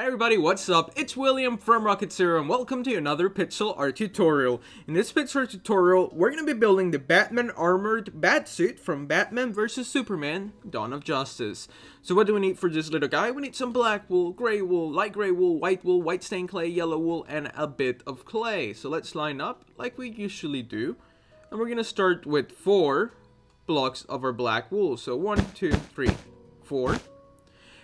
Hi everybody, what's up? It's William from Rocket Zero and welcome to another pixel art tutorial. In this pixel art tutorial, we're going to be building the Batman armored Batsuit from Batman vs Superman: Dawn of Justice. So what do we need for this little guy? We need some black wool, gray wool, light gray wool, white stained clay, yellow wool, and a bit of clay. So let's line up like we usually do. And we're going to start with 4 blocks of our black wool. So 1, 2, 3, 4.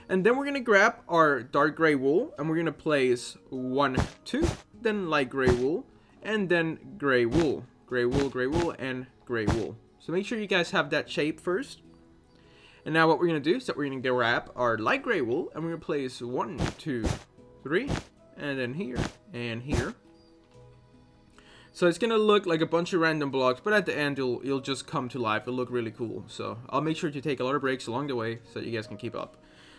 And then we're going to grab our dark gray wool and we're going to place 1, 2, then light gray wool, and then gray wool, and gray wool. So make sure you guys have that shape first. And now what we're going to do is that we're going to grab our light gray wool and we're going to place 1, 2, 3, and then here, and here. So it's going to look like a bunch of random blocks, but at the end you'll just come to life. It'll look really cool. So I'll make sure to take a lot of breaks along the way so that you guys can keep up.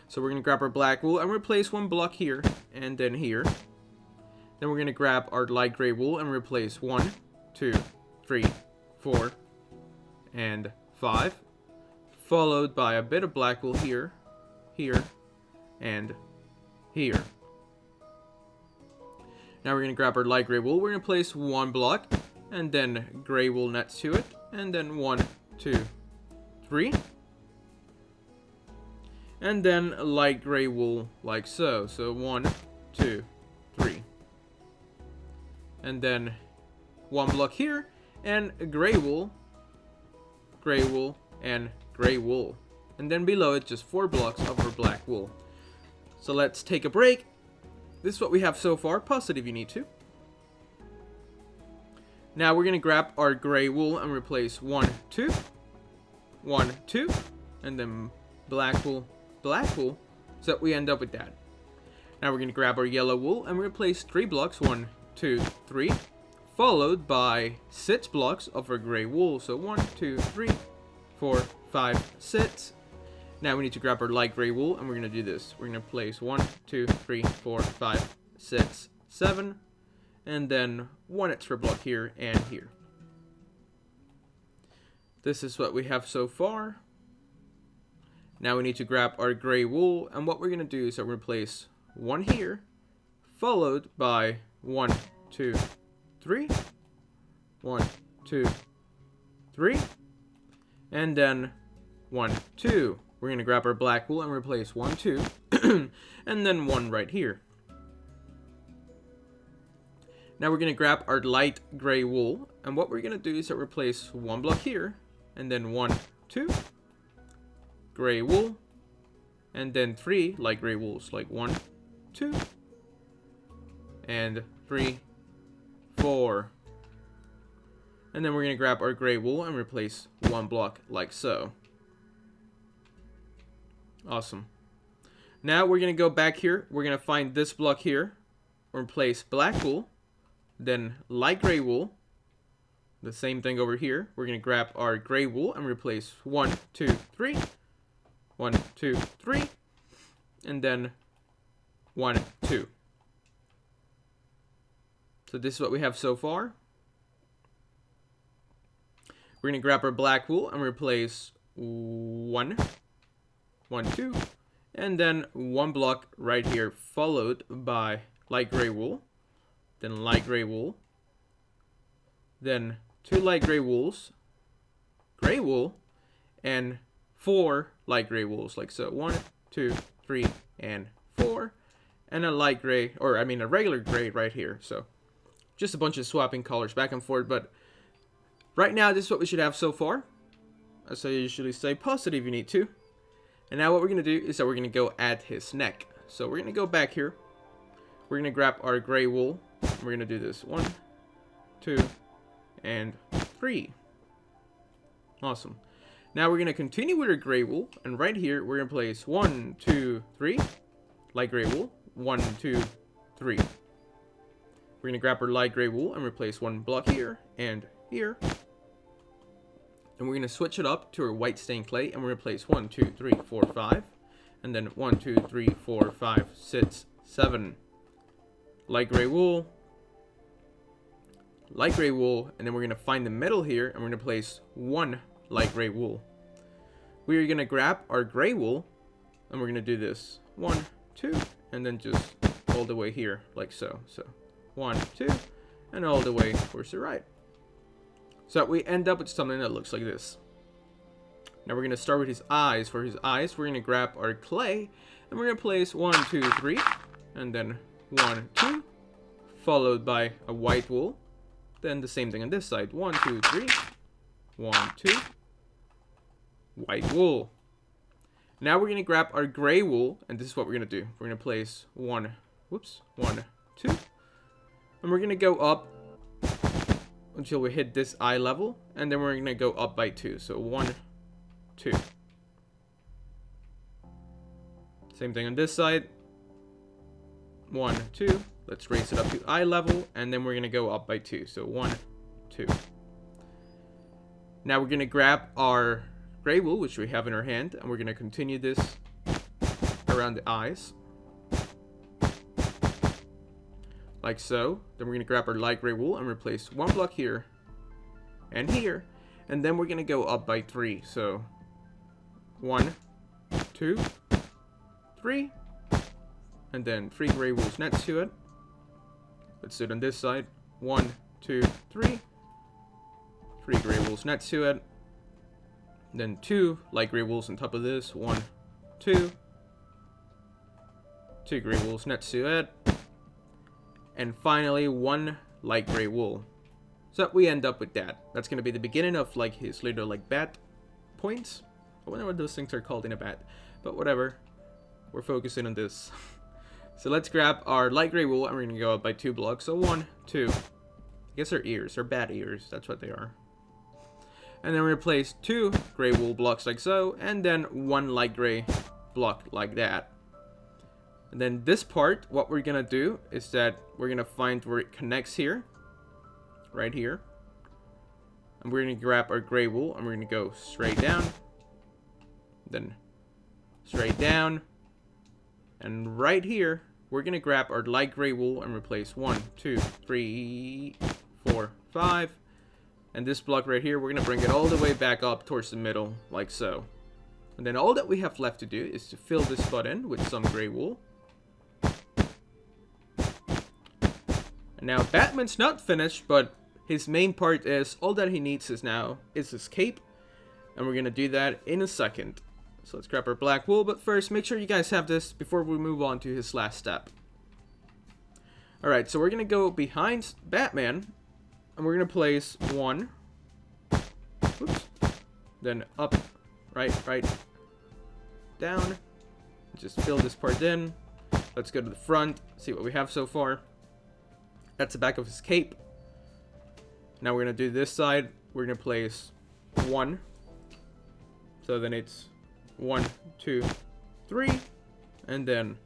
So we're going to grab our black wool and replace 1 block here and then here. Then we're going to grab our light gray wool and replace 1, 2, 3, 4, and 5. Followed by a bit of black wool here, here, and here. Now we're going to grab our light gray wool. We're going to place 1 block and then gray wool next to it. And then 1, 2, 3. And then light gray wool like so. So 1, 2, 3. And then 1 block here and gray wool, and gray wool. And then below it just 4 blocks of our black wool. So let's take a break. This is what we have so far. Pause it if you need to. Now we're going to grab our gray wool and replace 1, 2, 1, 2, and then black wool, so that we end up with that. Now we're going to grab our yellow wool and replace 3 blocks, 1, 2, 3, followed by 6 blocks of our gray wool. So 1, 2, 3, 4, 5, 6. Now we need to grab our light gray wool and we're going to do this. We're going to place 1, 2, 3, 4, 5, 6, 7, and then 1 extra block here and here. This is what we have so far. Now we need to grab our gray wool, and what we're going to do is that we're going to place 1 here, followed by 1, 2, 3, 1, 2, 3, and then 1, 2. We're going to grab our black wool and replace 1, 2, and then 1 right here. Now we're going to grab our light gray wool, and what we're going to do is that replace 1 block here, and then 1, 2, gray wool, and then 3 light gray wools, like 1, 2, and 3, 4. And then we're going to grab our gray wool and replace 1 block like so. Awesome. Now we're going to go back here. We're going to find this block here. We're going to place black wool, then light gray wool. The same thing over here. We're going to grab our gray wool and replace 1, 2, 3. 1, 2, 3, and then 1, 2. So this is what we have so far. We're going to grab our black wool and replace 1, 2, and then 1 block right here, followed by light gray wool, then light gray wool, then 2 light gray wools, gray wool, and 4 light gray wools, like so. 1, 2, 3, and 4. And a light gray, or I mean a regular gray right here. So just a bunch of swapping colors back and forth. But right now, this is what we should have so far. As I usually say, pause it if you need to. And now what we're going to do is that we're going to go at his neck. So we're going to go back here. We're going to grab our gray wool. We're going to do this. 1, 2, and 3. Awesome. Now we're going to continue with our gray wool, and right here we're going to place 1, 2, 3, light gray wool, 1, 2, 3. We're going to grab our light gray wool and replace 1 block here and here. And we're going to switch it up to our white stained clay, and we're going to place 1, 2, 3, 4, 5, and then 1, 2, 3, 4, 5, 6, 7. Light gray wool, and then we're going to find the middle here, and we're going to place 1 light gray wool. We are going to grab our gray wool and we're going to do this 1, 2, and then just all the way here, like so. So 1, 2, and all the way towards the right. So we end up with something that looks like this. Now we're going to start with his eyes. For his eyes, we're going to grab our clay, and we're going to place 1, 2, 3, and then 1, 2, followed by a white wool. Then the same thing on this side. 1, 2, 3, 1, 2, white wool. Now we're going to grab our gray wool, and this is what we're going to do. We're going to place 1, 2, and we're going to go up until we hit this eye level, and then we're going to go up by 2. So 1, 2. Same thing on this side. 1, 2. Let's raise it up to eye level, and then we're going to go up by 2. So 1, 2. Now we're going to grab our gray wool, which we have in our hand, and we're going to continue this around the eyes. Like so. Then we're going to grab our light gray wool and replace one block here and here. And then we're going to go up by 3. So 1, 2, 3. And then 3 gray wools next to it. Let's do it on this side. 1, 2, 3. 3 gray wools next to it. Then 2 light gray wools on top of this. 1, 2. 2 gray wools next to it. And finally 1 light gray wool. So we end up with that. That's going to be the beginning of like his little like bat points. I wonder what those things are called in a bat. But whatever. We're focusing on this. So let's grab our light gray wool and we're going to go up by 2 blocks. So 1, 2. I guess they're ears. They're bat ears. That's what they are. And then we replace 2 gray wool blocks like so. And then 1 light gray block like that. And then this part, what we're going to do is that we're going to find where it connects here. Right here. And we're going to grab our gray wool and we're going to go straight down. Then straight down. And right here, we're going to grab our light gray wool and replace 1, 2, 3, 4, 5. And this block right here, we're going to bring it all the way back up towards the middle, like so. And then all that we have left to do is to fill this spot in with some gray wool. And now Batman's not finished, but his main part is, all that he needs is now is his cape. And we're going to do that in a second. So let's grab our black wool, but first make sure you guys have this before we move on to his last step. Alright, so we're going to go behind Batman, and we're going to place 1, oops, then up, right, down, just fill this part in. Let's go to the front, see what we have so far. That's the back of his cape. Now we're going to do this side, we're going to place 1, so then it's 1, 2, 3, and then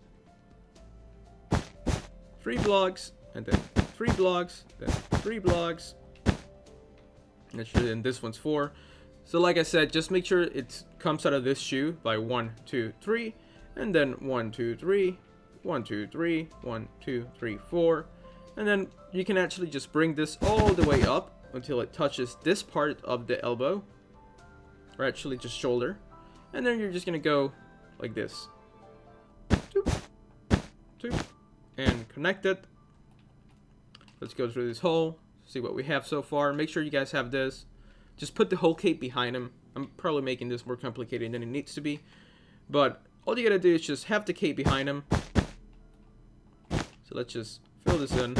3 blocks, and then 3 blocks, then 3 blocks, and this one's 4. So like I said, just make sure it comes out of this shoe by 1, 2, 3, and then 1, 2, 3, 1, 2, 3, 1, 2, 3, 4, and then you can actually just bring this all the way up until it touches this part of the elbow, or actually just shoulder. And then you're just going to go like this. 2, 2, and connect it. Let's go through this hole, see what we have so far. Make sure you guys have this. Just put the whole cape behind him. I'm probably making this more complicated than it needs to be. But all you got to do is just have the cape behind him. So let's just fill this in.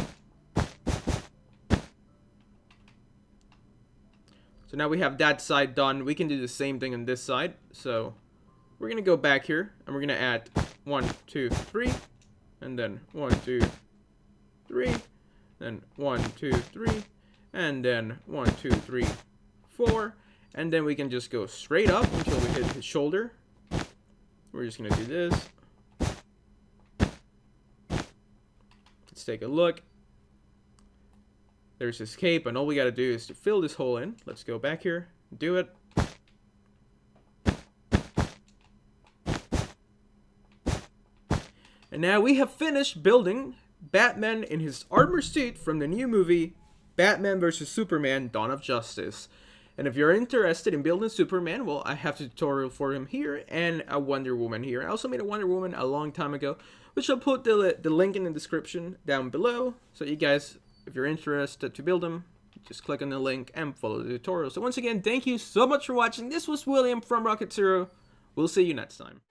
So now we have that side done. We can do the same thing on this side. So we're going to go back here and we're going to add 1, 2, 3. And then 1, 2, 3. Then 1, 2, 3. And then 1, 2, 3, 4. And then we can just go straight up until we hit his shoulder. We're just going to do this. Let's take a look. There's his cape, and all we got to do is to fill this hole in. Let's go back here, do it. And now we have finished building Batman in his armor suit from the new movie, Batman vs. Superman, Dawn of Justice. And if you're interested in building Superman, well, I have a tutorial for him here and a Wonder Woman here. I also made a Wonder Woman a long time ago, which I'll put the link in the description down below. So you guys, if you're interested to build them, just click on the link and follow the tutorial. So once again, thank you so much for watching. This was William from Rocket Zero. We'll see you next time.